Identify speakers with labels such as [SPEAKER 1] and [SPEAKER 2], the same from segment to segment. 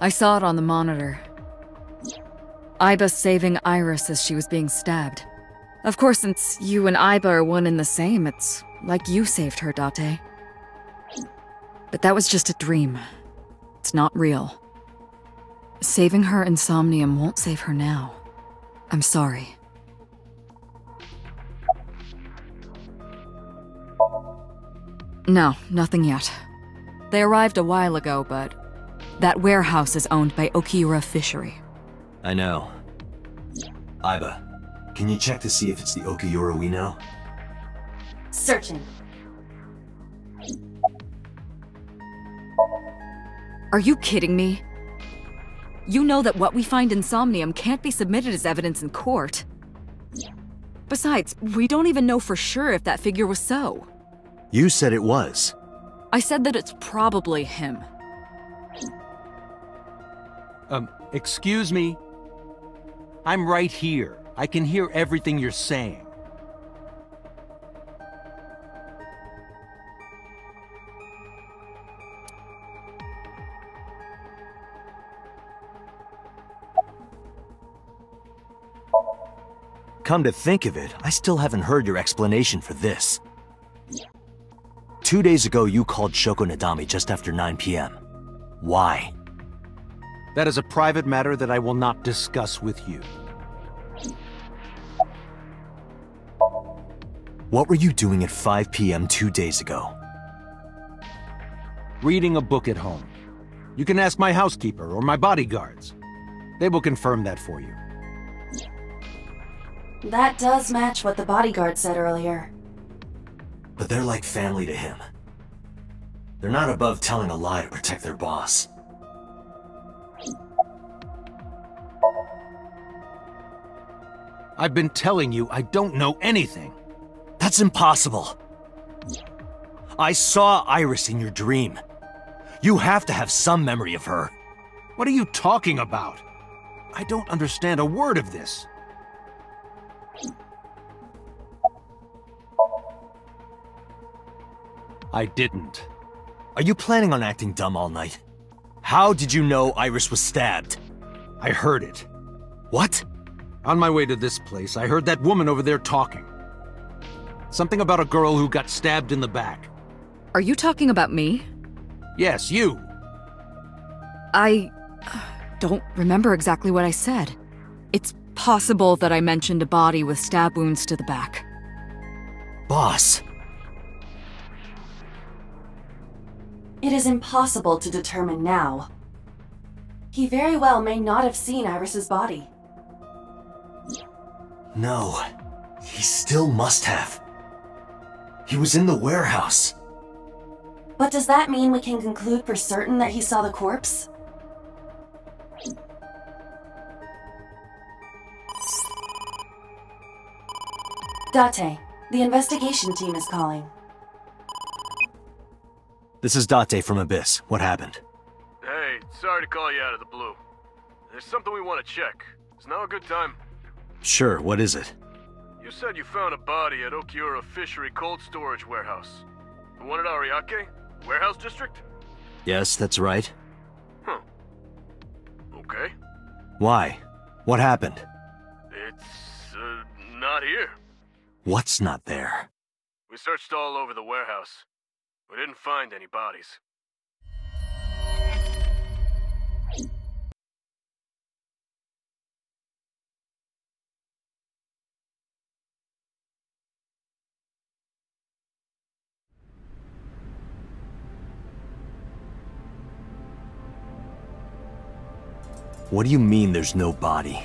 [SPEAKER 1] I saw it on the monitor. Iba saving Iris as she was being stabbed. Of course, since you and Iba are one and the same, it's like you saved her, Date. But that was just a dream. It's not real. Saving her in Somnium won't save her now. I'm sorry. No, nothing yet. They arrived a while ago, but that warehouse is owned by Okiura Fishery.
[SPEAKER 2] I know. Iba, can you check to see if it's the Okiura we know?
[SPEAKER 3] Searching.
[SPEAKER 1] Are you kidding me? You know that what we find in Somnium can't be submitted as evidence in court. Besides, we don't even know for sure if that figure was so.
[SPEAKER 2] You said it was.
[SPEAKER 1] I said that it's probably him.
[SPEAKER 4] Excuse me? I'm right here. I can hear everything you're saying.
[SPEAKER 2] Come to think of it, I still haven't heard your explanation for this. 2 days ago, you called Shoko Nadami just after 9 p.m. Why?
[SPEAKER 4] That is a private matter that I will not discuss with you.
[SPEAKER 2] What were you doing at 5 p.m. 2 days ago?
[SPEAKER 4] Reading a book at home. You can ask my housekeeper or my bodyguards. They will confirm that for you.
[SPEAKER 3] That does match what the bodyguard said earlier.
[SPEAKER 2] But they're like family to him. They're not above telling a lie to protect their boss.
[SPEAKER 4] I've been telling you I don't know anything.
[SPEAKER 2] That's impossible. I saw Iris in your dream. You have to have some memory of her.
[SPEAKER 4] What are you talking about? I don't understand a word of this. I didn't.
[SPEAKER 2] Are you planning on acting dumb all night? How did you know Iris was stabbed?
[SPEAKER 4] I heard it.
[SPEAKER 2] What?
[SPEAKER 4] On my way to this place, I heard that woman over there talking. Something about a girl who got stabbed in the back.
[SPEAKER 1] Are you talking about me?
[SPEAKER 4] Yes, you.
[SPEAKER 1] I don't remember exactly what I said. It's possible that I mentioned a body with stab wounds to the back.
[SPEAKER 2] Boss.
[SPEAKER 3] It is impossible to determine now. He very well may not have seen Iris's body.
[SPEAKER 2] No, he still must have. He was in the warehouse.
[SPEAKER 3] But does that mean we can conclude for certain that he saw the corpse? Date, the investigation team is calling.
[SPEAKER 2] This is Date from Abyss. What happened?
[SPEAKER 5] Hey, sorry to call you out of the blue. There's something we want to check. Is now a good time?
[SPEAKER 2] Sure, what is it?
[SPEAKER 5] You said you found a body at Okiura Fishery Cold Storage Warehouse. The one at Ariake? Warehouse District?
[SPEAKER 2] Yes, that's right.
[SPEAKER 5] Huh. Okay.
[SPEAKER 2] Why? What happened?
[SPEAKER 5] It's, not here.
[SPEAKER 2] What's not there?
[SPEAKER 5] We searched all over the warehouse. We didn't find any bodies.
[SPEAKER 2] What do you mean there's no body?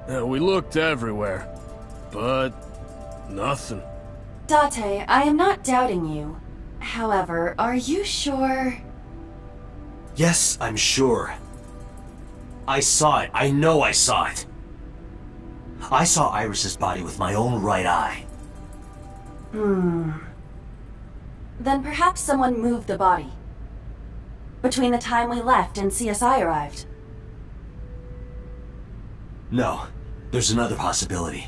[SPEAKER 5] We looked everywhere, but nothing.
[SPEAKER 3] Date, I am not doubting you. However, are you sure?
[SPEAKER 2] Yes, I'm sure. I saw it. I know I saw it. I saw Iris's body with my own right eye.
[SPEAKER 3] Then perhaps someone moved the body. Between the time we left and CSI arrived.
[SPEAKER 2] No, there's another possibility.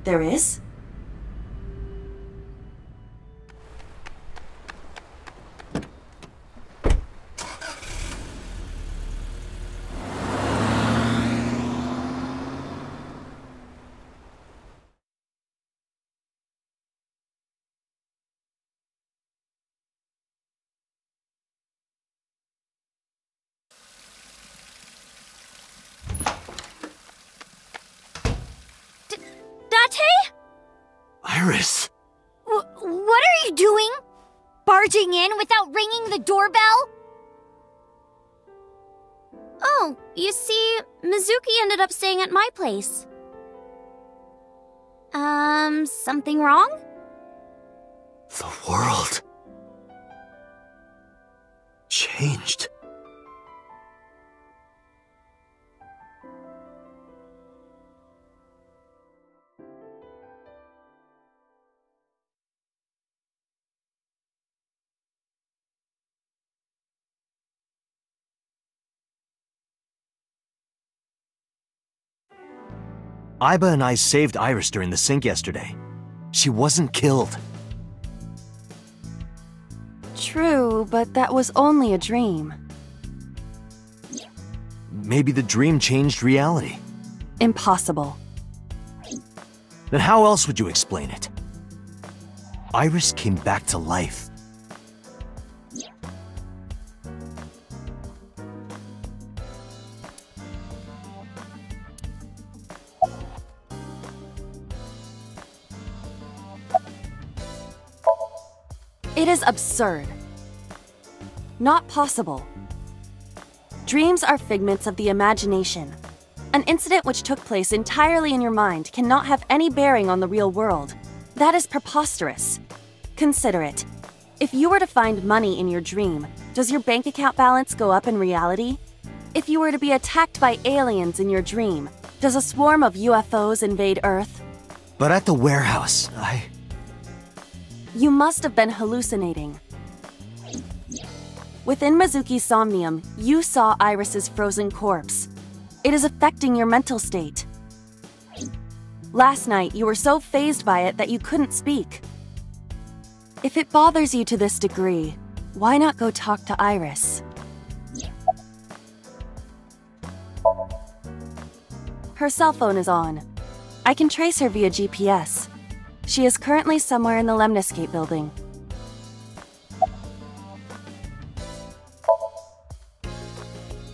[SPEAKER 3] There is?
[SPEAKER 6] Date?
[SPEAKER 2] Iris!
[SPEAKER 6] What are you doing? Barging in without ringing the doorbell? Oh, you see, Mizuki ended up staying at my place. Something wrong?
[SPEAKER 2] The world changed. Aiba and I saved Iris during the sink yesterday. She wasn't killed.
[SPEAKER 3] True, but that was only a dream.
[SPEAKER 2] Maybe the dream changed reality.
[SPEAKER 3] Impossible.
[SPEAKER 2] Then how else would you explain it? Iris came back to life.
[SPEAKER 3] It is absurd. Not possible. Dreams are figments of the imagination. An incident which took place entirely in your mind cannot have any bearing on the real world. That is preposterous. Consider it. If you were to find money in your dream, does your bank account balance go up in reality? If you were to be attacked by aliens in your dream, does a swarm of UFOs invade Earth?
[SPEAKER 2] But at the warehouse,
[SPEAKER 3] You must have been hallucinating. Within Mizuki's somnium, you saw Iris's frozen corpse. It is affecting your mental state. Last night, you were so fazed by it that you couldn't speak. If it bothers you to this degree, why not go talk to Iris? Her cell phone is on. I can trace her via GPS. She is currently somewhere in the Lemniscate building.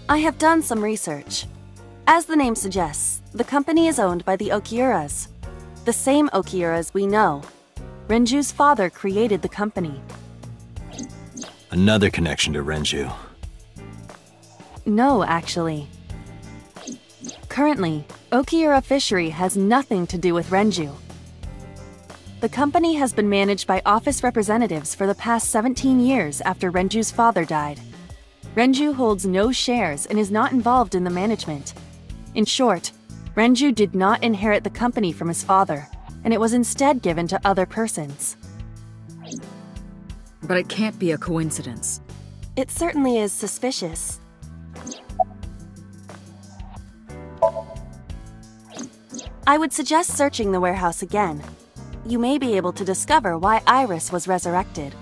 [SPEAKER 3] I have done some research. As the name suggests, the company is owned by the Okiuras. The same Okiuras we know. Renju's father created the company.
[SPEAKER 2] another connection to Renju.
[SPEAKER 3] No, actually. Currently, Okiura Fishery has nothing to do with Renju. The company has been managed by office representatives for the past 17 years after Renju's father died. Renju holds no shares and is not involved in the management. In short, Renju did not inherit the company from his father, and it was instead given to other persons.
[SPEAKER 1] But it can't be a coincidence.
[SPEAKER 3] It certainly is suspicious. I would suggest searching the warehouse again. You may be able to discover why Iris was resurrected.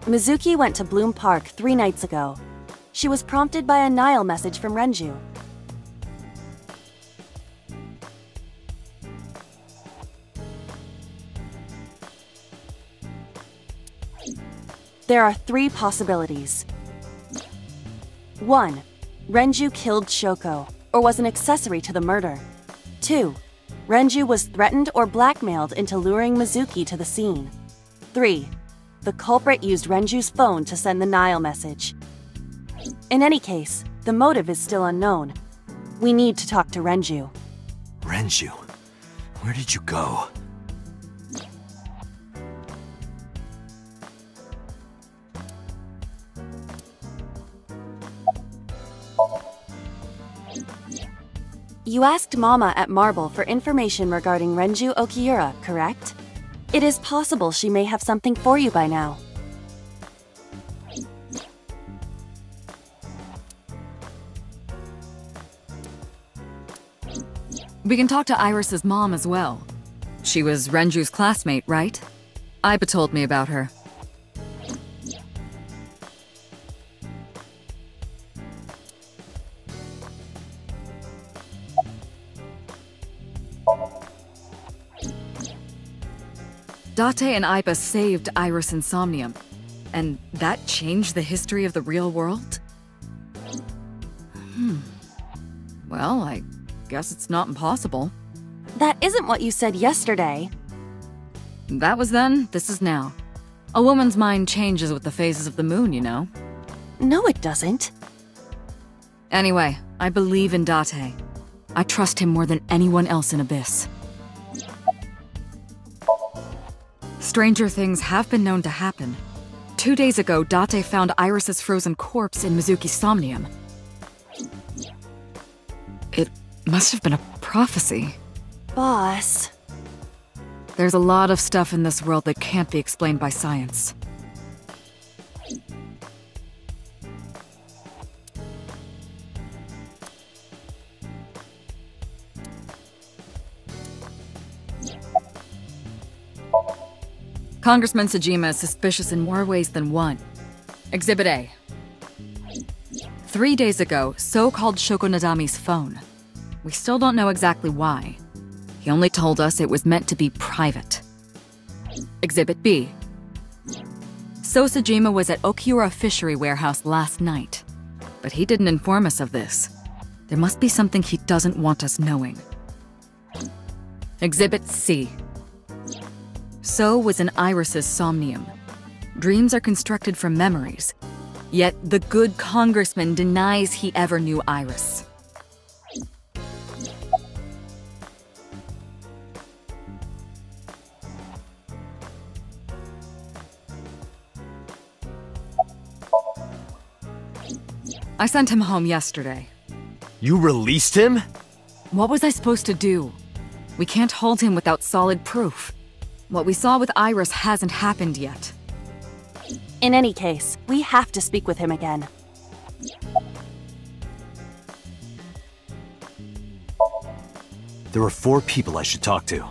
[SPEAKER 3] Mizuki went to Bloom Park 3 nights ago. She was prompted by a Nile message from Renju. There are 3 possibilities. 1. Renju killed Shoko, or was an accessory to the murder. 2. Renju was threatened or blackmailed into luring Mizuki to the scene. 3. the culprit used Renju's phone to send the Nile message. In any case, the motive is still unknown. We need to talk to Renju.
[SPEAKER 2] Renju? Where did you go?
[SPEAKER 3] You asked Mama at Marble for information regarding Renju Okiura, correct? It is possible she may have something for you by now.
[SPEAKER 1] We can talk to Iris's mom as well. She was Renju's classmate, right? Aiba told me about her. Date and Aiba saved Iris Insomnium, and that changed the history of the real world? Well, I guess it's not impossible.
[SPEAKER 3] That isn't what you said yesterday.
[SPEAKER 1] That was then, this is now. A woman's mind changes with the phases of the moon, you know?
[SPEAKER 3] No, it doesn't.
[SPEAKER 1] Anyway, I believe in Date. I trust him more than anyone else in Abyss. Stranger things have been known to happen. 2 days ago, Date found Iris's frozen corpse in Mizuki's Somnium. It must have been a prophecy.
[SPEAKER 3] Boss.
[SPEAKER 1] There's a lot of stuff in this world that can't be explained by science. Congressman Sejima is suspicious in more ways than one. Exhibit A. 3 days ago, So called Shoko Nadami's phone. We still don't know exactly why. He only told us it was meant to be private. Exhibit B. So Sejima was at Okiura Fishery Warehouse last night, but he didn't inform us of this. There must be something he doesn't want us knowing. Exhibit C. So was in Iris's Somnium. Dreams are constructed from memories, yet the good congressman denies he ever knew Iris. I sent him home yesterday.
[SPEAKER 2] You released him?
[SPEAKER 1] What was I supposed to do? We can't hold him without solid proof. What we saw with Iris hasn't happened yet.
[SPEAKER 3] In any case, we have to speak with him again.
[SPEAKER 2] There are 4 people I should talk to.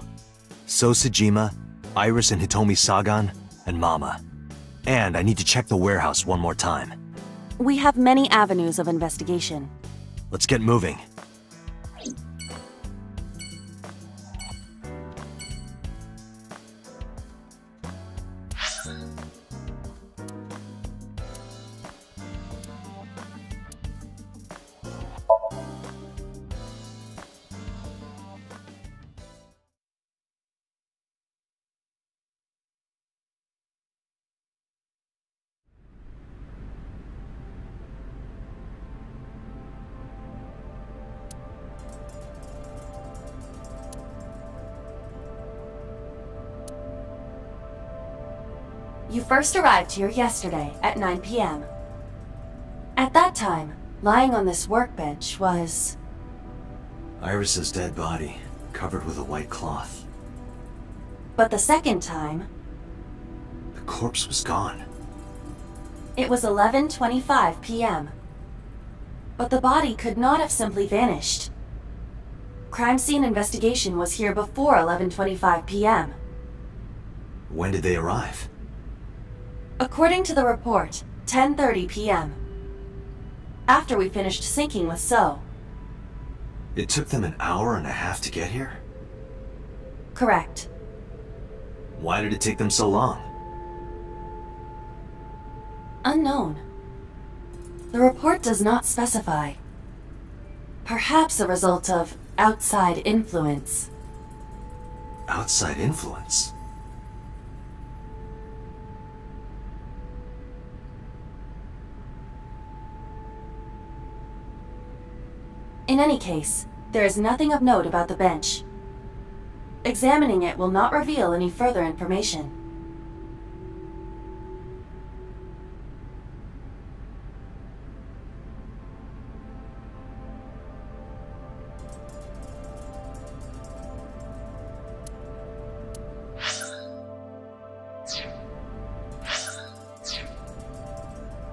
[SPEAKER 2] So Sejima, Iris and Hitomi Sagan, and Mama. And I need to check the warehouse one more time.
[SPEAKER 3] We have many avenues of investigation.
[SPEAKER 2] Let's get moving.
[SPEAKER 3] You first arrived here yesterday at 9 p.m. At that time, lying on this workbench was...
[SPEAKER 2] Iris's dead body, covered with a white cloth.
[SPEAKER 3] But the second time,
[SPEAKER 2] The corpse was gone.
[SPEAKER 3] it was 11:25 p.m. But the body could not have simply vanished. Crime scene investigation was here before 11:25 p.m.
[SPEAKER 2] When did they arrive?
[SPEAKER 3] According to the report, 10:30 p.m. After we finished sinking with So.
[SPEAKER 2] It took them an hour and a half to get here?
[SPEAKER 3] Correct.
[SPEAKER 2] Why did it take them so long?
[SPEAKER 3] Unknown. The report does not specify. Perhaps a result of outside influence.
[SPEAKER 2] Outside influence?
[SPEAKER 3] In any case, there is nothing of note about the bench. Examining it will not reveal any further information.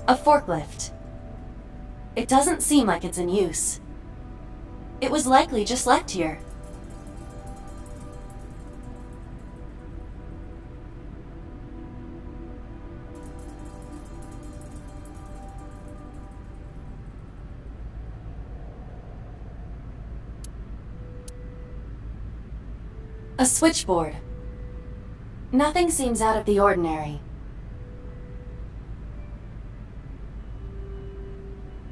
[SPEAKER 3] A forklift. It doesn't seem like it's in use. It was likely just left here. A switchboard. Nothing seems out of the ordinary.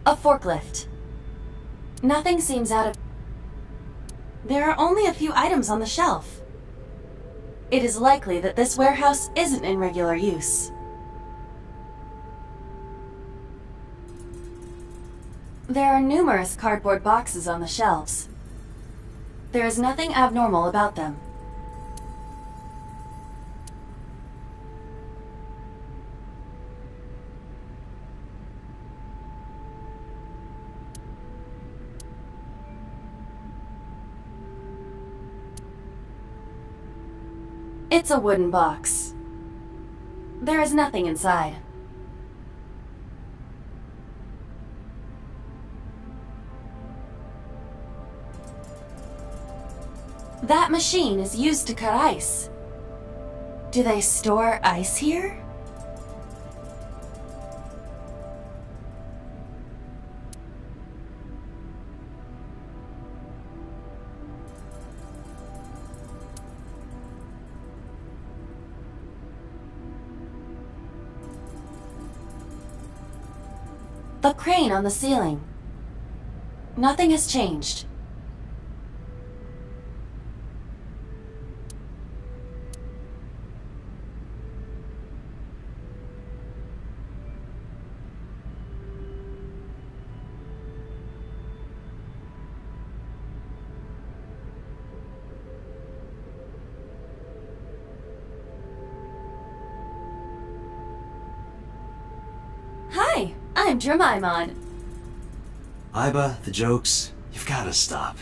[SPEAKER 3] A forklift. Nothing seems out of... There are only a few items on the shelf. It is likely that this warehouse isn't in regular use. There are numerous cardboard boxes on the shelves. There is nothing abnormal about them. It's a wooden box. There is nothing inside. That machine is used to cut ice. Do they store ice here? The crane on the ceiling. Nothing has changed. Hi, I'm Dramaimon.
[SPEAKER 2] Iba, the jokes, you've gotta stop.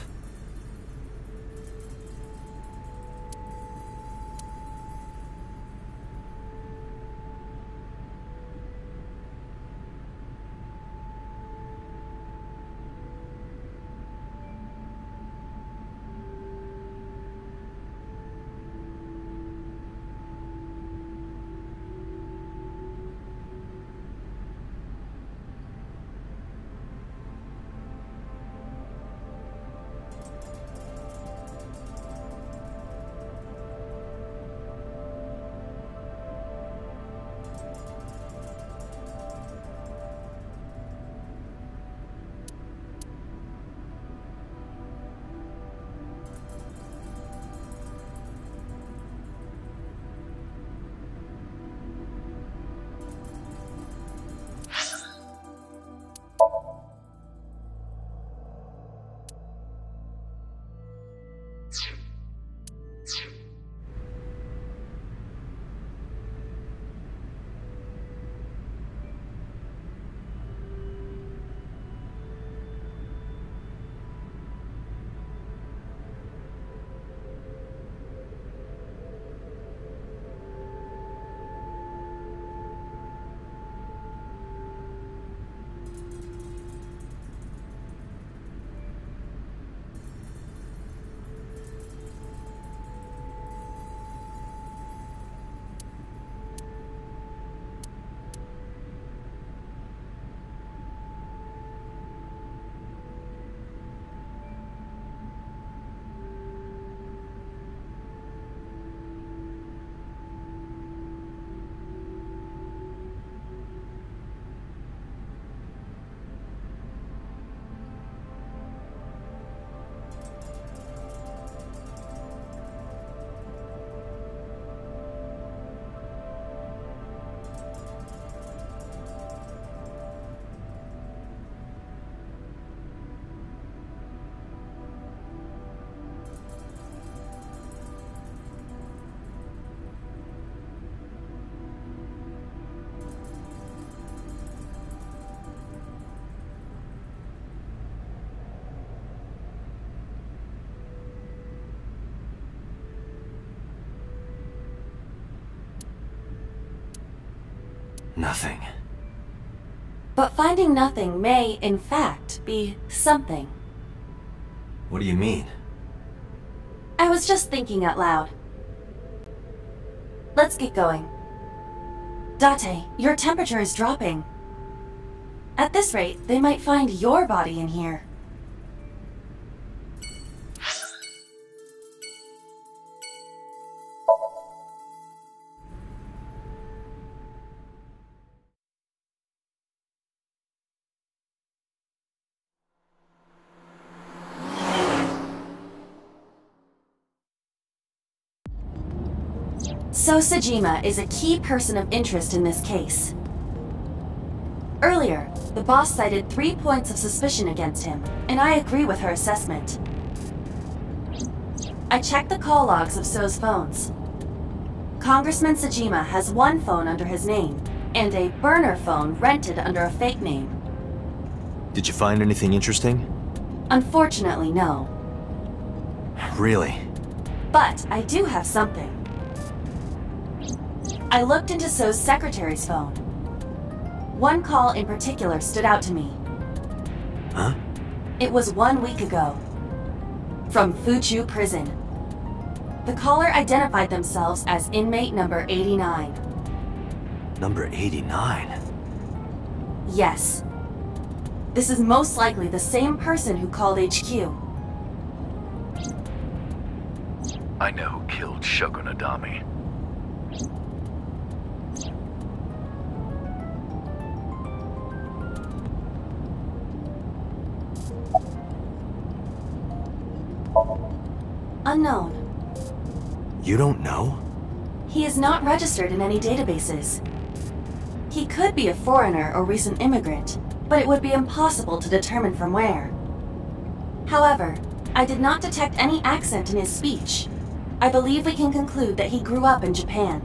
[SPEAKER 2] Nothing.
[SPEAKER 3] But finding nothing may, in fact, be something.
[SPEAKER 2] What do you mean?
[SPEAKER 3] I was just thinking out loud. Let's get going. Date, your temperature is dropping. At this rate, they might find your body in here. So Sejima is a key person of interest in this case. Earlier, the boss cited 3 points of suspicion against him, and I agree with her assessment. I checked the call logs of So's phones. Congressman Sejima has one phone under his name, and a burner phone rented under a fake name.
[SPEAKER 2] Did you find anything interesting?
[SPEAKER 3] Unfortunately, no.
[SPEAKER 2] Really?
[SPEAKER 3] But I do have something. I looked into So's secretary's phone. One call in particular stood out to me.
[SPEAKER 2] Huh?
[SPEAKER 3] It was 1 week ago. From Fuchu Prison. The caller identified themselves as inmate number 89.
[SPEAKER 2] Number 89?
[SPEAKER 3] Yes. This is most likely the same person who called HQ.
[SPEAKER 5] I know who killed Shogunadami.
[SPEAKER 3] Unknown.
[SPEAKER 2] You don't know?
[SPEAKER 3] He is not registered in any databases. He could be a foreigner or recent immigrant, but it would be impossible to determine from where. However, I did not detect any accent in his speech. I believe we can conclude that he grew up in Japan.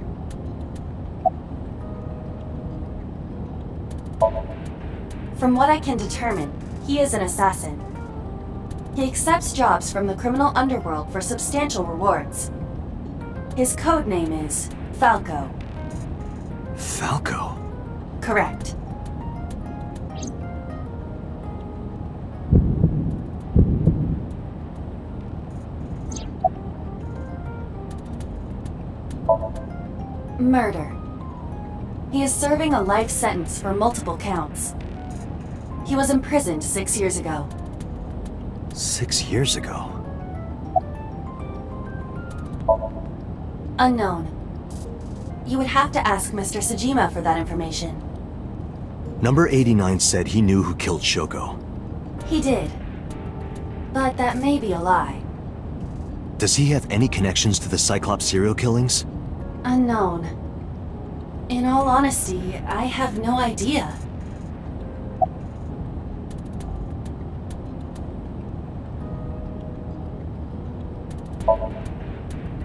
[SPEAKER 3] From what I can determine, he is an assassin. He accepts jobs from the criminal underworld for substantial rewards. His code name is Falco.
[SPEAKER 2] Falco?
[SPEAKER 3] Correct. Murder. He is serving a life sentence for multiple counts. He was imprisoned 6 years ago.
[SPEAKER 2] 6 years ago?
[SPEAKER 3] Unknown. You would have to ask Mr. Sejima for that information.
[SPEAKER 2] Number 89 said he knew who killed Shoko.
[SPEAKER 3] He did. But that may be a lie.
[SPEAKER 2] Does he have any connections to the Cyclops serial killings?
[SPEAKER 3] Unknown. In all honesty, I have no idea.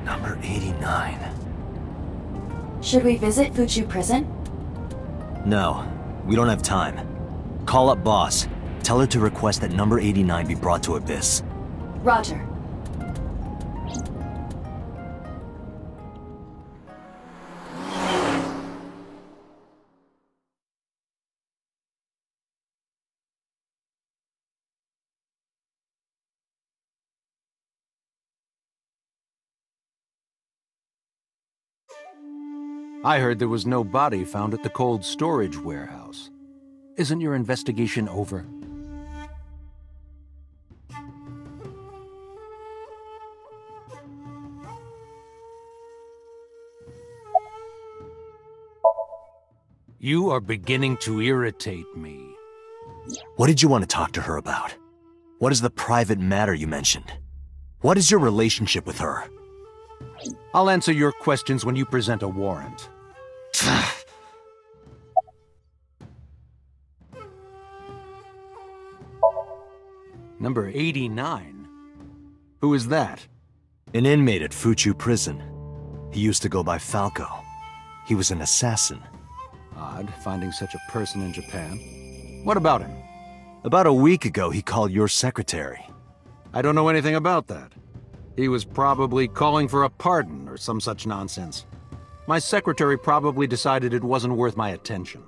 [SPEAKER 2] Number 89.
[SPEAKER 3] Should we visit Fuchu Prison?
[SPEAKER 2] No, we don't have time. Call up boss. Tell her to request that number 89 be brought to Abyss.
[SPEAKER 3] Roger.
[SPEAKER 4] I heard there was no body found at the cold storage warehouse. Isn't your investigation over? You are beginning to irritate me.
[SPEAKER 2] What did you want to talk to her about? What is the private matter you mentioned? What is your relationship with her?
[SPEAKER 4] I'll answer your questions when you present a warrant. Number 89? Who is that?
[SPEAKER 2] An inmate at Fuchu Prison. He used to go by Falco. He was an assassin.
[SPEAKER 4] Odd, finding such a person in Japan. What about him?
[SPEAKER 2] About a week ago, he called your secretary.
[SPEAKER 4] I don't know anything about that. He was probably calling for a pardon or some such nonsense. My secretary probably decided it wasn't worth my attention.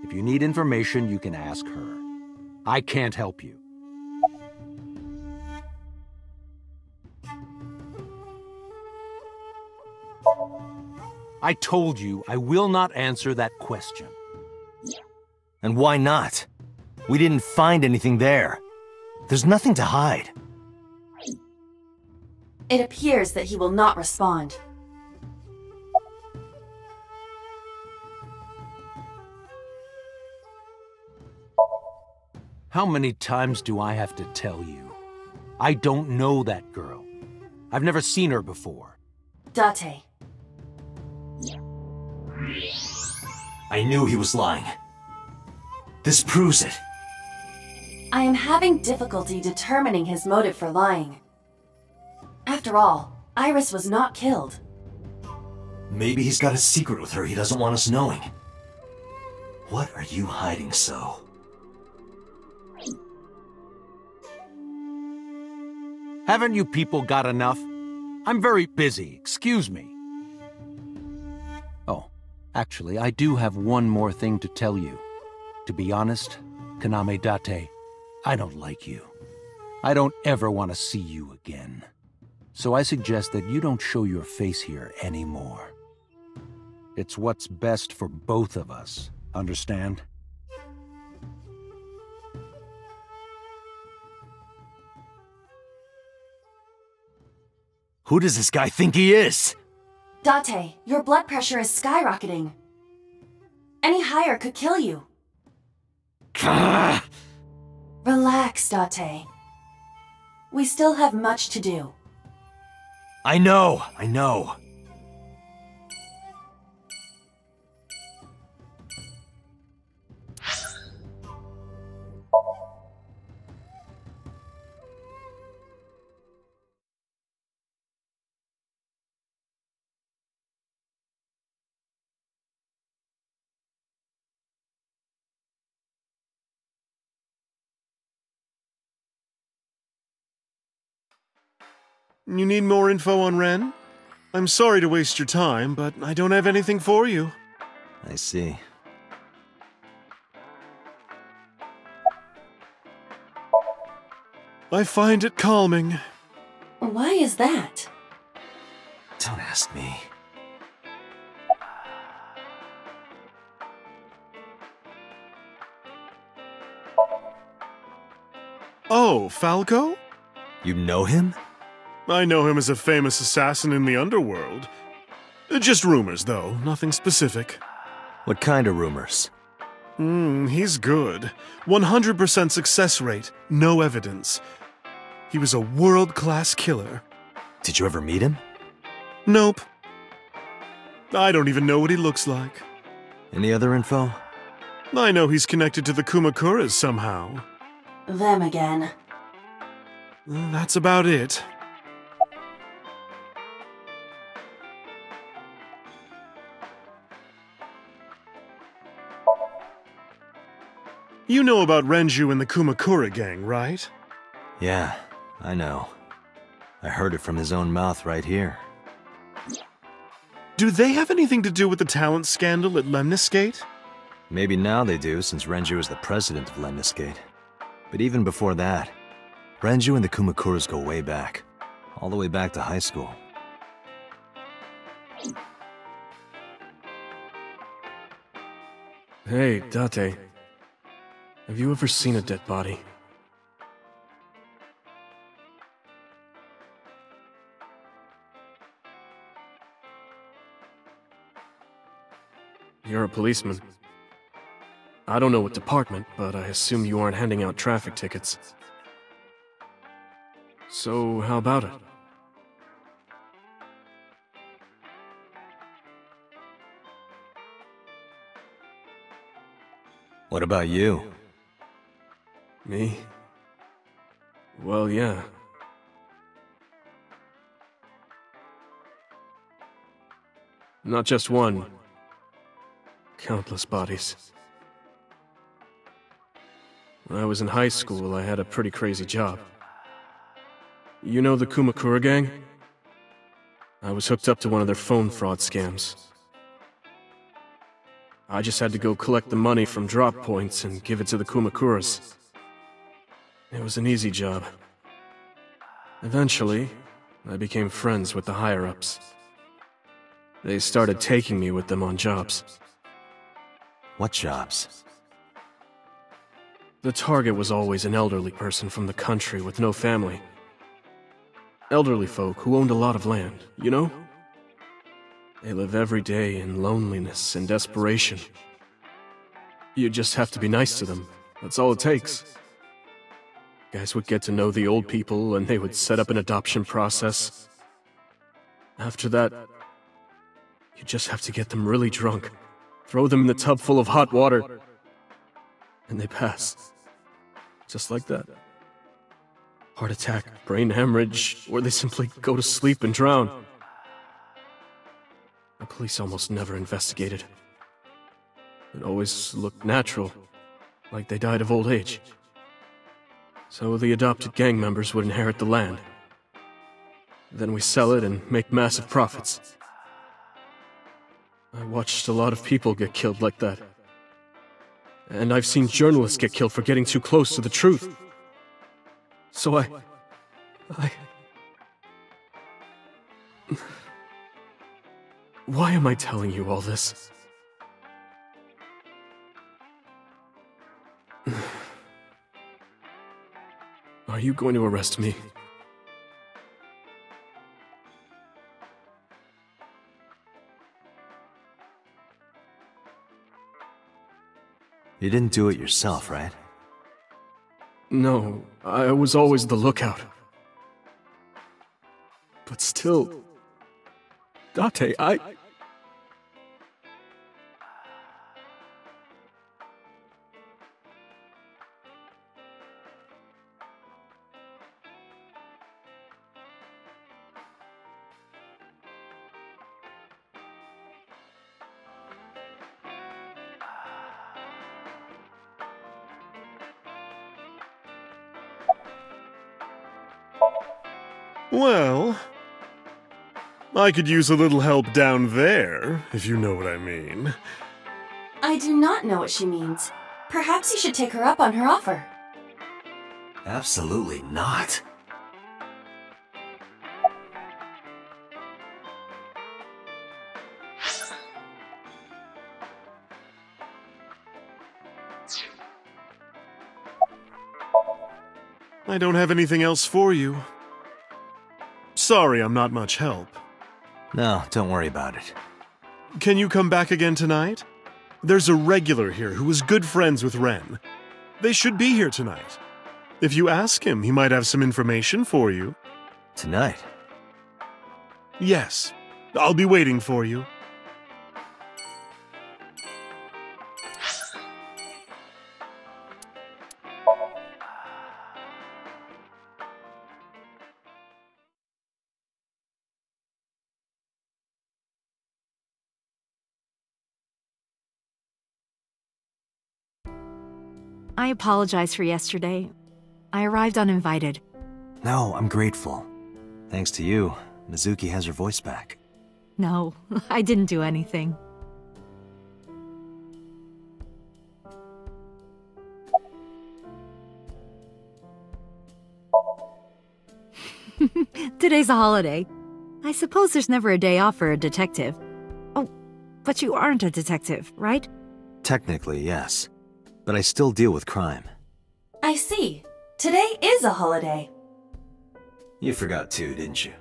[SPEAKER 4] If you need information, you can ask her. I can't help you. I told you I will not answer that question.
[SPEAKER 2] And why not? We didn't find anything there. There's nothing to hide.
[SPEAKER 3] It appears that he will not respond.
[SPEAKER 4] How many times do I have to tell you? I don't know that girl. I've never seen her before.
[SPEAKER 3] Date.
[SPEAKER 2] I knew he was lying. This proves it.
[SPEAKER 3] I am having difficulty determining his motive for lying. After all, Iris was not killed.
[SPEAKER 2] Maybe he's got a secret with her he doesn't want us knowing. What are you hiding so?
[SPEAKER 4] Haven't you people got enough? I'm very busy, excuse me. Oh, actually, I do have one more thing to tell you. To be honest, Kaname Date, I don't like you. I don't ever want to see you again. So I suggest that you don't show your face here anymore. It's what's best for both of us, understand?
[SPEAKER 2] Who does this guy think he is?
[SPEAKER 3] Date, your blood pressure is skyrocketing. Any higher could kill you. Relax, Date. We still have much to do.
[SPEAKER 2] I know.
[SPEAKER 7] You need more info on Ren? I'm sorry to waste your time, but I don't have anything for you.
[SPEAKER 2] I see.
[SPEAKER 7] I find it calming.
[SPEAKER 3] Why is that?
[SPEAKER 2] Don't ask me.
[SPEAKER 7] Oh, Falco?
[SPEAKER 2] You know him?
[SPEAKER 7] I know him as a famous assassin in the underworld. Just rumors, though, nothing specific.
[SPEAKER 2] What kind of rumors?
[SPEAKER 7] He's good. 100% success rate, no evidence. He was a world-class killer.
[SPEAKER 2] Did you ever meet him?
[SPEAKER 7] Nope. I don't even know what he looks like.
[SPEAKER 2] Any other info?
[SPEAKER 7] I know he's connected to the Kumakuras somehow.
[SPEAKER 3] Them again.
[SPEAKER 7] That's about it. You know about Renju and the Kumakura gang, right?
[SPEAKER 2] Yeah, I know. I heard it from his own mouth right here.
[SPEAKER 7] Do they have anything to do with the talent scandal at Lemniscate?
[SPEAKER 2] Maybe now they do, since Renju is the president of Lemniscate. But even before that, Renju and the Kumakuras go way back. All the way back to high school.
[SPEAKER 8] Hey, Date. Have you ever seen a dead body? You're a policeman. I don't know what department, but I assume you aren't handing out traffic tickets. So, how about it?
[SPEAKER 2] What about you?
[SPEAKER 8] Me? Well, yeah. Not just one. Countless bodies. When I was in high school, I had a pretty crazy job. You know the Kumakura gang? I was hooked up to one of their phone fraud scams. I just had to go collect the money from drop points and give it to the Kumakuras. It was an easy job. Eventually, I became friends with the higher-ups. They started taking me with them on jobs.
[SPEAKER 2] What jobs?
[SPEAKER 8] The target was always an elderly person from the country with no family. Elderly folk who owned a lot of land, you know? They live every day in loneliness and desperation. You just have to be nice to them. That's all it takes. Guys would get to know the old people and they would set up an adoption process. After that, you just have to get them really drunk, throw them in the tub full of hot water, and they pass. Just like that. Heart attack, brain hemorrhage, or they simply go to sleep and drown. The police almost never investigated. It always looked natural, like they died of old age. So the adopted gang members would inherit the land. Then we sell it and make massive profits. I watched a lot of people get killed like that. And I've seen journalists get killed for getting too close to the truth. So Why am I telling you all this? Are you going to arrest me?
[SPEAKER 2] You didn't do it yourself, right?
[SPEAKER 8] No, I was always the lookout. But still... Date,
[SPEAKER 7] Well, I could use a little help down there, if you know what I mean.
[SPEAKER 3] I do not know what she means. Perhaps you should take her up on her offer.
[SPEAKER 2] Absolutely not.
[SPEAKER 7] I don't have anything else for you. Sorry I'm not much help.
[SPEAKER 2] No, don't worry about it.
[SPEAKER 7] Can you come back again tonight? There's a regular here who was good friends with Ren. They should be here tonight. If you ask him, he might have some information for you.
[SPEAKER 2] Tonight?
[SPEAKER 7] Yes. I'll be waiting for you.
[SPEAKER 9] I apologize for yesterday. I arrived uninvited.
[SPEAKER 2] No, I'm grateful. Thanks to you, Mizuki has her voice back.
[SPEAKER 9] No, I didn't do anything. Today's a holiday. I suppose there's never a day off for a detective. Oh, but you aren't a detective, right?
[SPEAKER 2] Technically, yes. But I still deal with crime.
[SPEAKER 3] I see. Today is a holiday.
[SPEAKER 2] You forgot too, didn't you?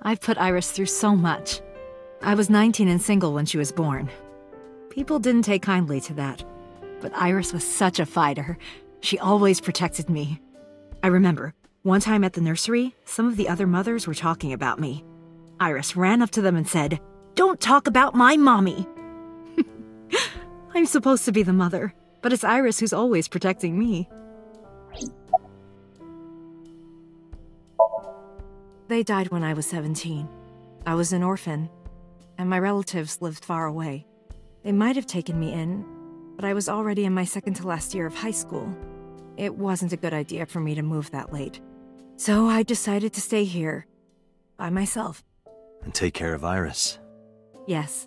[SPEAKER 9] I've put Iris through so much. I was 19 and single when she was born. People didn't take kindly to that. But Iris was such a fighter. She always protected me. I remember, one time at the nursery, some of the other mothers were talking about me. Iris ran up to them and said, "Don't talk about my mommy!" I'm supposed to be the mother, but it's Iris who's always protecting me. They died when I was 17. I was an orphan, and my relatives lived far away. They might have taken me in, but I was already in my second to last year of high school. It wasn't a good idea for me to move that late. So I decided to stay here, by myself.
[SPEAKER 2] And take care of Iris.
[SPEAKER 9] Yes,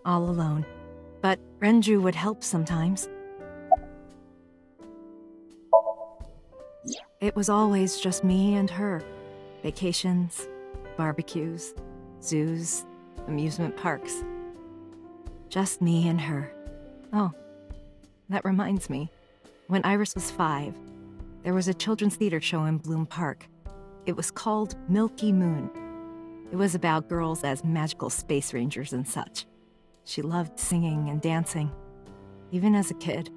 [SPEAKER 9] all alone. But Renju would help sometimes. It was always just me and her. Vacations, barbecues, zoos, amusement parks. Just me and her. Oh, that reminds me. When Iris was 5, there was a children's theater show in Bloom Park. It was called Milky Moon. It was about girls as magical space rangers and such. She loved singing and dancing, even as a kid.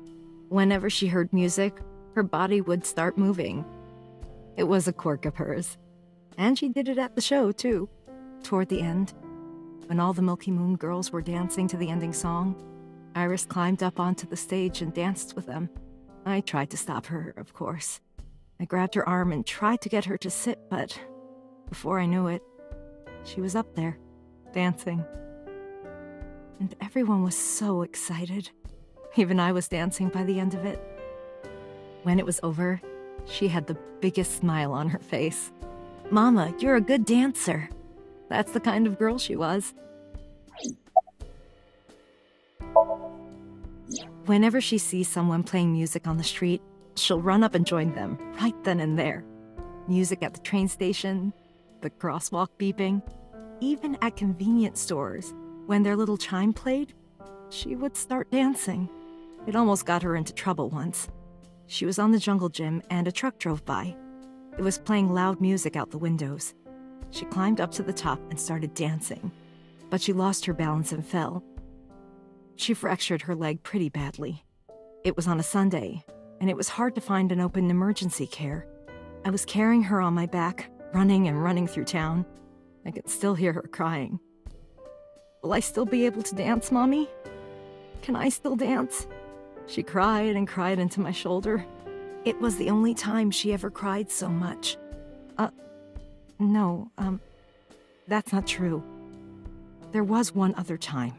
[SPEAKER 9] Whenever she heard music, her body would start moving. It was a quirk of hers. And she did it at the show, too. Toward the end, when all the Milky Moon girls were dancing to the ending song, Iris climbed up onto the stage and danced with them. I tried to stop her, of course. I grabbed her arm and tried to get her to sit, but before I knew it, she was up there, dancing. And everyone was so excited. Even I was dancing by the end of it. When it was over, she had the biggest smile on her face. "Mama, you're a good dancer." That's the kind of girl she was. Whenever she sees someone playing music on the street, she'll run up and join them, right then and there. Music at the train station, the crosswalk beeping, even at convenience stores. When their little chime played, she would start dancing. It almost got her into trouble once. She was on the jungle gym and a truck drove by. It was playing loud music out the windows. She climbed up to the top and started dancing, but she lost her balance and fell. She fractured her leg pretty badly. It was on a Sunday, and it was hard to find an open emergency care. I was carrying her on my back, running and running through town. I could still hear her crying. "Will I still be able to dance, Mommy? Can I still dance?" She cried and cried into my shoulder. It was the only time she ever cried so much. No, that's not true. There was one other time.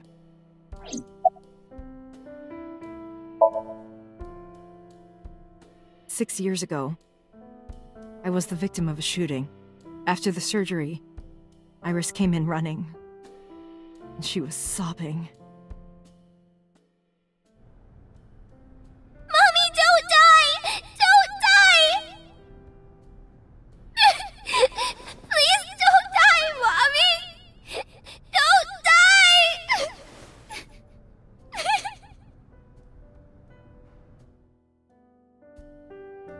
[SPEAKER 9] "6 years ago, I was the victim of a shooting. After the surgery, Iris came in running, and she was sobbing.
[SPEAKER 6] Mommy, don't die! Don't die! Please don't die, Mommy! Don't die!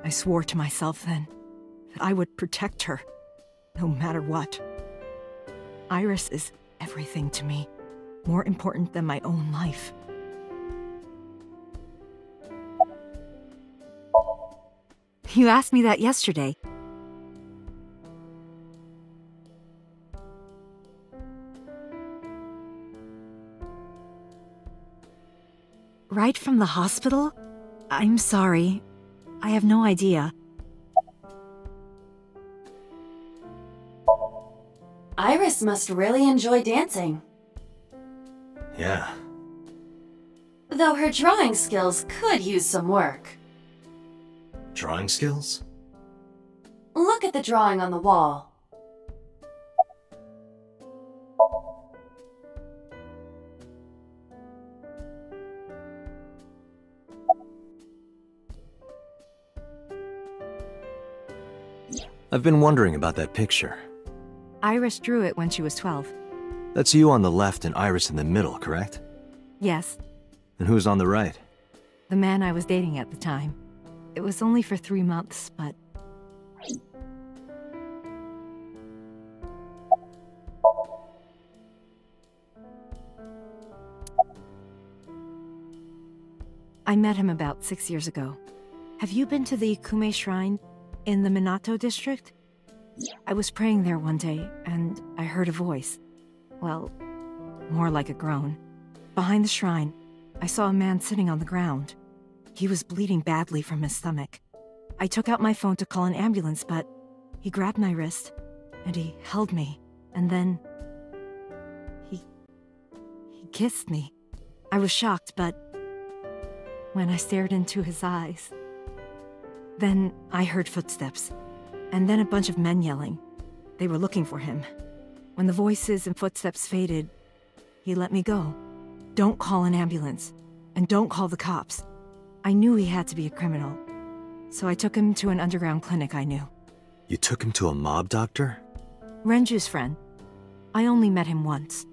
[SPEAKER 9] I swore to myself then that I would protect her, no matter what. Iris is everything to me, more important than my own life. You asked me that yesterday. Right from the hospital? I'm sorry. I have no idea.
[SPEAKER 3] Iris must really enjoy dancing.
[SPEAKER 2] Yeah.
[SPEAKER 3] Though her drawing skills could use some work.
[SPEAKER 2] Drawing skills?
[SPEAKER 3] Look at the drawing on the wall.
[SPEAKER 2] I've been wondering about that picture.
[SPEAKER 9] Iris drew it when she was 12.
[SPEAKER 2] That's you on the left and Iris in the middle, correct?
[SPEAKER 9] Yes,
[SPEAKER 2] And who's on the right?
[SPEAKER 9] the man I was dating at the time. It was only for 3 months, but... I met him about 6 years ago. Have you been to the Ikume Shrine in the Minato district? I was praying there one day, and I heard a voice. Well, more like a groan. Behind the shrine, I saw a man sitting on the ground. He was bleeding badly from his stomach. I took out my phone to call an ambulance, but he grabbed my wrist, and he held me, and then... He kissed me. I was shocked, but when I stared into his eyes. Then I heard footsteps, and then a bunch of men yelling. They were looking for him. When the voices and footsteps faded, he let me go. Don't call an ambulance, and don't call the cops. I knew he had to be a criminal, so I took him to an underground clinic I knew.
[SPEAKER 2] You took him to a mob doctor?
[SPEAKER 9] Renju's friend. I only met him once.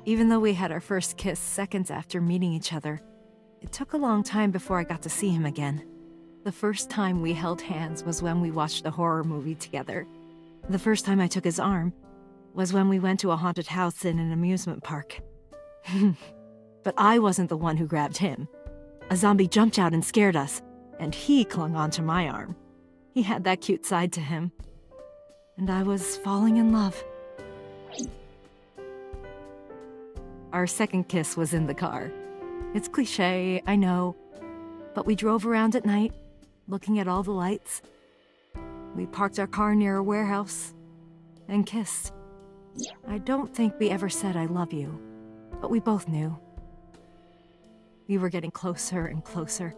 [SPEAKER 9] Even though we had our first kiss seconds after meeting each other, it took a long time before I got to see him again. The first time we held hands was when we watched a horror movie together. The first time I took his arm was when we went to a haunted house in an amusement park. But I wasn't the one who grabbed him. A zombie jumped out and scared us, and he clung onto my arm. He had that cute side to him. And I was falling in love. Our second kiss was in the car. It's cliché, I know, but we drove around at night, looking at all the lights. We parked our car near a warehouse and kissed. I don't think we ever said I love you, but we both knew. We were getting closer and closer.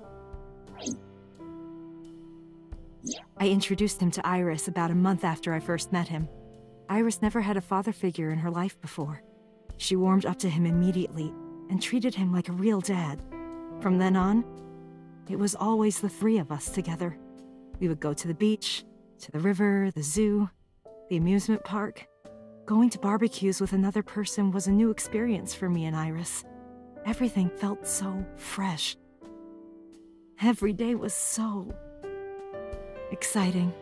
[SPEAKER 9] I introduced him to Iris about a month after I first met him. Iris never had a father figure in her life before. She warmed up to him immediately and treated him like a real dad. From then on, it was always the three of us together. We would go to the beach, to the river, the zoo, the amusement park. Going to barbecues with another person was a new experience for me and Iris. Everything felt so fresh. Every day was so exciting.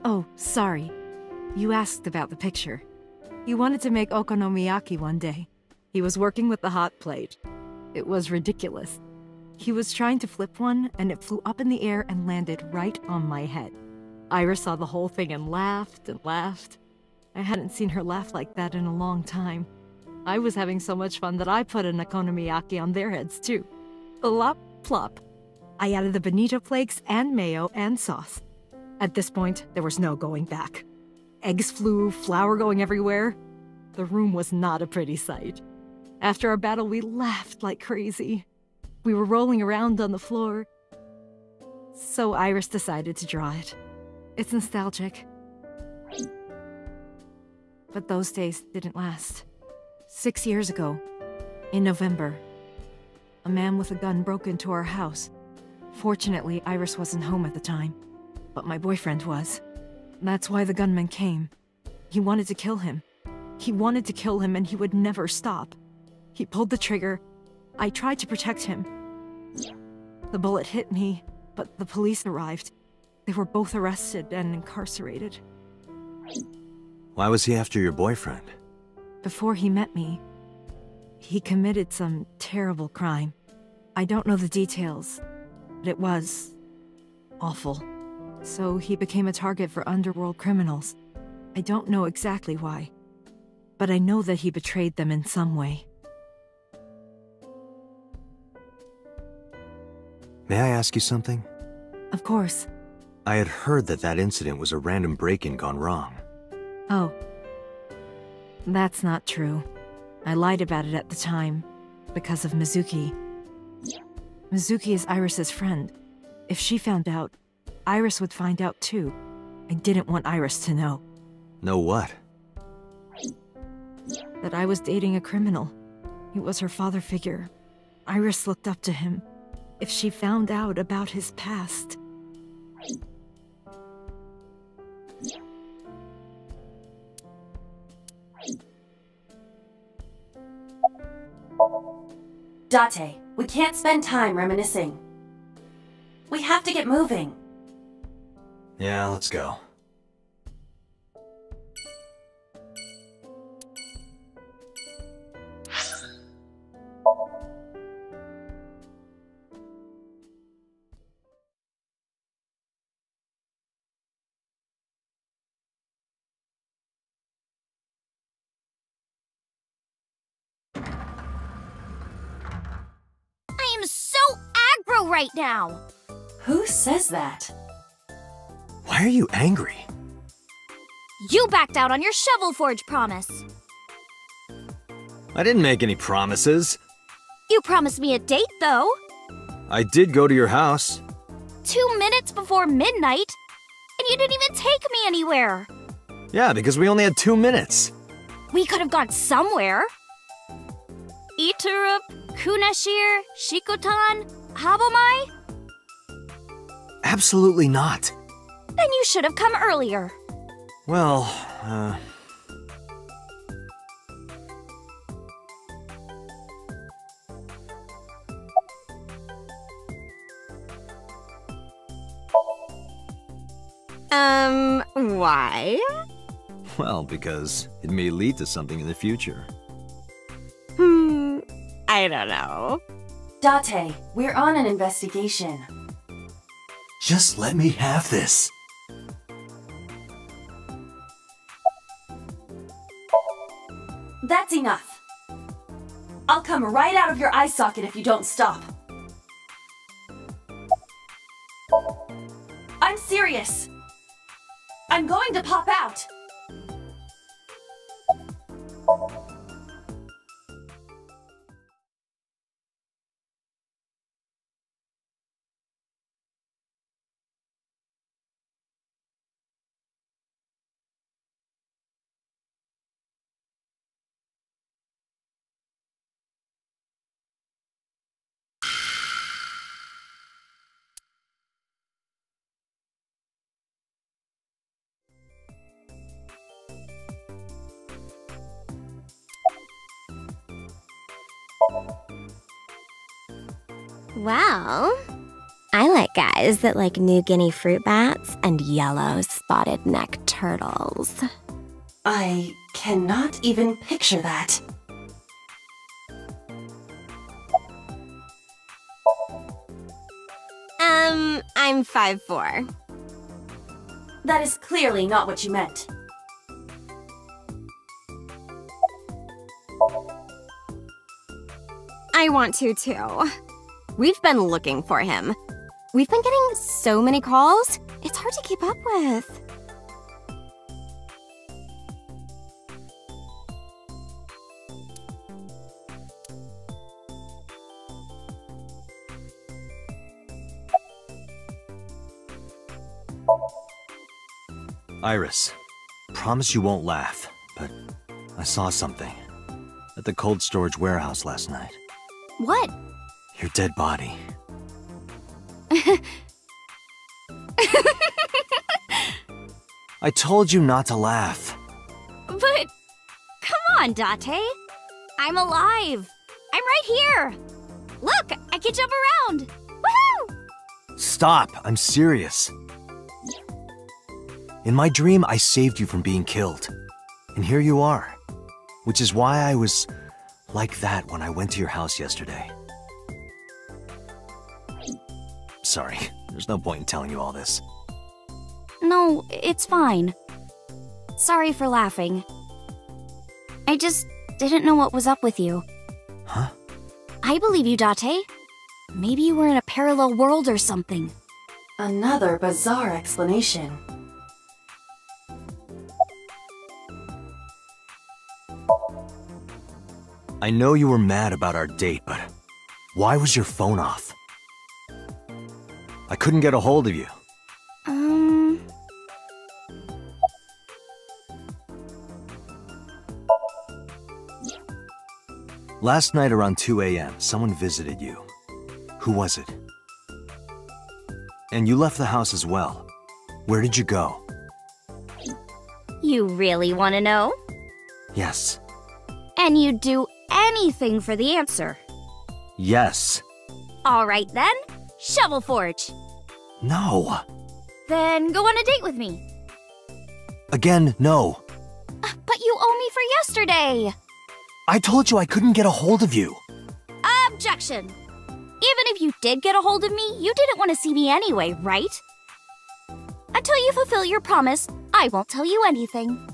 [SPEAKER 9] Oh, sorry. You asked about the picture. He wanted to make okonomiyaki one day. He was working with the hot plate. It was ridiculous. He was trying to flip one, and it flew up in the air and landed right on my head. Iris saw the whole thing and laughed and laughed. I hadn't seen her laugh like that in a long time. I was having so much fun that I put an okonomiyaki on their heads too. Plop, plop. I added the bonito flakes and mayo and sauce. At this point, there was no going back. Eggs flew, flour going everywhere. The room was not a pretty sight. After our battle, we laughed like crazy. We were rolling around on the floor. So Iris decided to draw it. It's nostalgic. But those days didn't last. 6 years ago, in November, a man with a gun broke into our house. Fortunately, Iris wasn't home at the time, but my boyfriend was. That's why the gunman came. He wanted to kill him. He wanted to kill him, and he would never stop. He pulled the trigger. I tried to protect him. The bullet hit me, but the police arrived. They were both arrested and incarcerated.
[SPEAKER 2] Why was he after your boyfriend?
[SPEAKER 9] Before he met me, he committed some terrible crime. I don't know the details, but it was awful. So he became a target for underworld criminals. I don't know exactly why, but I know that he betrayed them in some way.
[SPEAKER 2] May I ask you something?
[SPEAKER 9] Of course.
[SPEAKER 2] I had heard that that incident was a random break-in gone wrong.
[SPEAKER 9] Oh. That's not true. I lied about it at the time, because of Mizuki. Mizuki is Iris's friend. If she found out, Iris would find out too. I didn't want Iris to know.
[SPEAKER 2] Know what?
[SPEAKER 9] That I was dating a criminal. He was her father figure. Iris looked up to him. If she found out about his past...
[SPEAKER 3] Date, we can't spend time reminiscing. We have to get moving.
[SPEAKER 2] Yeah, let's go.
[SPEAKER 6] I am so aggro right now.
[SPEAKER 3] Who says that?
[SPEAKER 2] Why are you angry?
[SPEAKER 6] You backed out on your Shovel Forge promise.
[SPEAKER 2] I didn't make any promises.
[SPEAKER 6] You promised me a date, though.
[SPEAKER 2] I did go to your house.
[SPEAKER 6] 2 minutes before midnight. And you didn't even take me anywhere.
[SPEAKER 2] Yeah, because we only had 2 minutes.
[SPEAKER 6] We could have gone somewhere. Iturup, Kunashir, Shikotan, Habomai?
[SPEAKER 2] Absolutely not.
[SPEAKER 6] Then you should have come earlier.
[SPEAKER 2] Well,
[SPEAKER 10] Why?
[SPEAKER 2] well, because it may lead to something in the future.
[SPEAKER 10] I don't know.
[SPEAKER 3] Date, we're on an investigation.
[SPEAKER 2] Just let me have this.
[SPEAKER 3] That's enough. I'll come right out of your eye socket if you don't stop. I'm serious. I'm going to pop out.
[SPEAKER 10] Well, I like guys that like New Guinea fruit bats and yellow spotted neck turtles.
[SPEAKER 3] I cannot even picture that.
[SPEAKER 10] I'm 5'4".
[SPEAKER 3] That is clearly not what you meant.
[SPEAKER 10] I want to too. We've been looking for him. We've been getting so many calls, it's hard to keep up with.
[SPEAKER 2] Iris, promise you won't laugh, but I saw something at the cold storage warehouse last night.
[SPEAKER 6] What?
[SPEAKER 2] Your dead body. I told you not to laugh.
[SPEAKER 6] But, come on, Date. I'm alive. I'm right here. Look, I can jump around. Woohoo!
[SPEAKER 2] Stop, I'm serious. In my dream, I saved you from being killed. And here you are. Which is why I was like that when I went to your house yesterday. Sorry, there's no point in telling you all this.
[SPEAKER 6] No, it's fine. Sorry for laughing. I just didn't know what was up with you.
[SPEAKER 2] Huh?
[SPEAKER 6] I believe you, Date. Maybe you were in a parallel world or something.
[SPEAKER 3] Another bizarre explanation.
[SPEAKER 2] I know you were mad about our date, but why was your phone off? I couldn't get a hold of you. Last night around 2 a.m., someone visited you. Who was it? And you left the house as well. Where did you go?
[SPEAKER 6] You really want to know?
[SPEAKER 2] Yes.
[SPEAKER 6] And you'd do anything for the answer.
[SPEAKER 2] Yes.
[SPEAKER 6] All right then, Shovel Forge.
[SPEAKER 2] No.
[SPEAKER 6] Then go on a date with me.
[SPEAKER 2] Again, no.
[SPEAKER 6] But you owe me for yesterday.
[SPEAKER 2] I told you I couldn't get a hold of you.
[SPEAKER 6] Objection. Even if you did get a hold of me, you didn't want to see me anyway, right? Until you fulfill your promise, I won't tell you anything.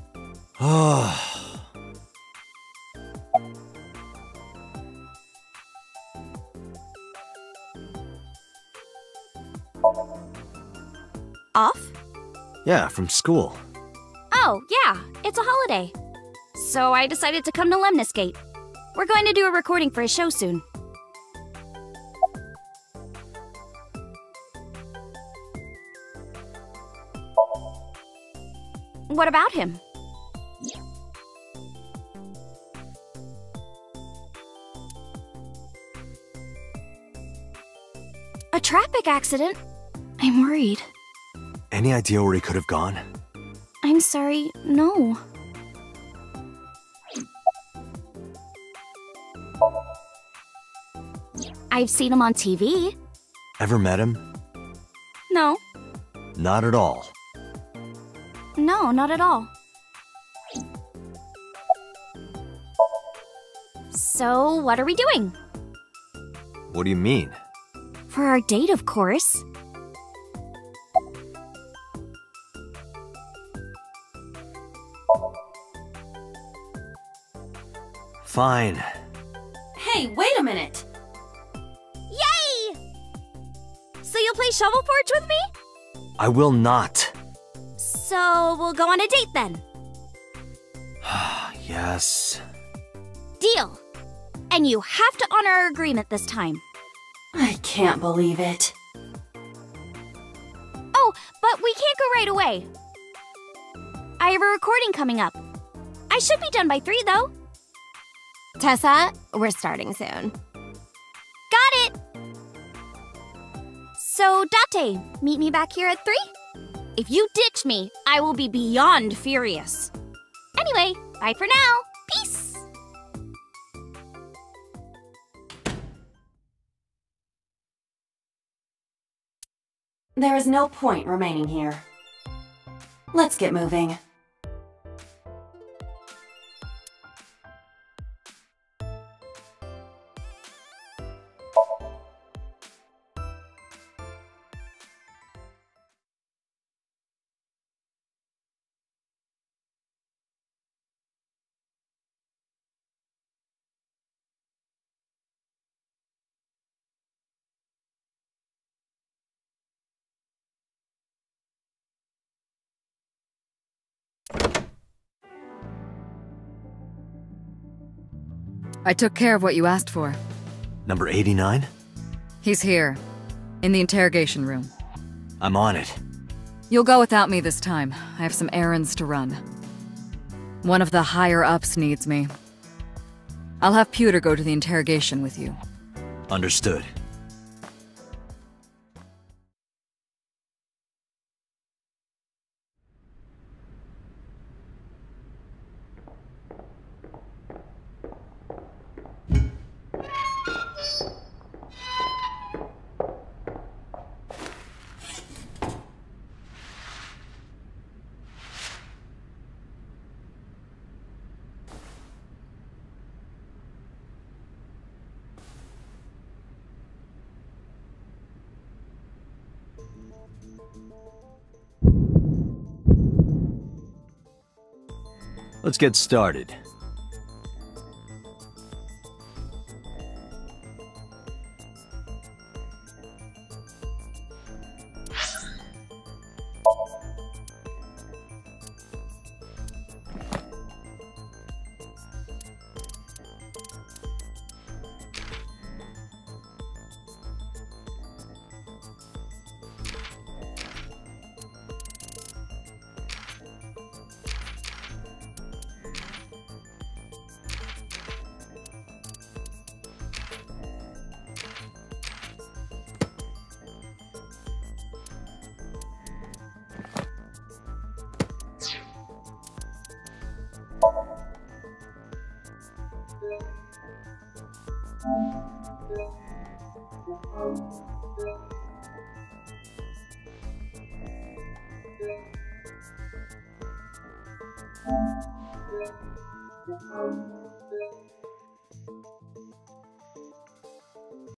[SPEAKER 6] Off?
[SPEAKER 2] Yeah, from school.
[SPEAKER 6] Oh, yeah, it's a holiday. So I decided to come to Lemnisgate. We're going to do a recording for a show soon. What about him? A traffic accident? I'm worried.
[SPEAKER 2] Any idea where he could have gone?
[SPEAKER 6] I'm sorry, no. I've seen him on TV.
[SPEAKER 2] Ever met him?
[SPEAKER 6] No.
[SPEAKER 2] Not at all.
[SPEAKER 6] No, not at all. So, what are we doing?
[SPEAKER 2] What do you mean?
[SPEAKER 6] For our date, of course.
[SPEAKER 2] Fine.
[SPEAKER 3] Hey, wait a minute!
[SPEAKER 6] Yay! So you'll play Shovel Forge with me?
[SPEAKER 2] I will not.
[SPEAKER 6] So we'll go on a date then.
[SPEAKER 2] Yes.
[SPEAKER 6] Deal. And you have to honor our agreement this time.
[SPEAKER 3] I can't believe it.
[SPEAKER 6] Oh, but we can't go right away. I have a recording coming up. I should be done by 3, though.
[SPEAKER 10] Tessa, we're starting soon.
[SPEAKER 6] Got it! So, Date, meet me back here at 3? If you ditch me, I will be beyond furious. Anyway, bye for now. Peace!
[SPEAKER 3] There is no point remaining here. Let's get moving.
[SPEAKER 1] I took care of what you asked for.
[SPEAKER 2] Number 89?
[SPEAKER 1] He's here, in the interrogation room.
[SPEAKER 2] I'm on it.
[SPEAKER 1] You'll go without me this time. I have some errands to run. One of the higher-ups needs me. I'll have Pewter go to the interrogation with you.
[SPEAKER 2] Understood. Let's get started.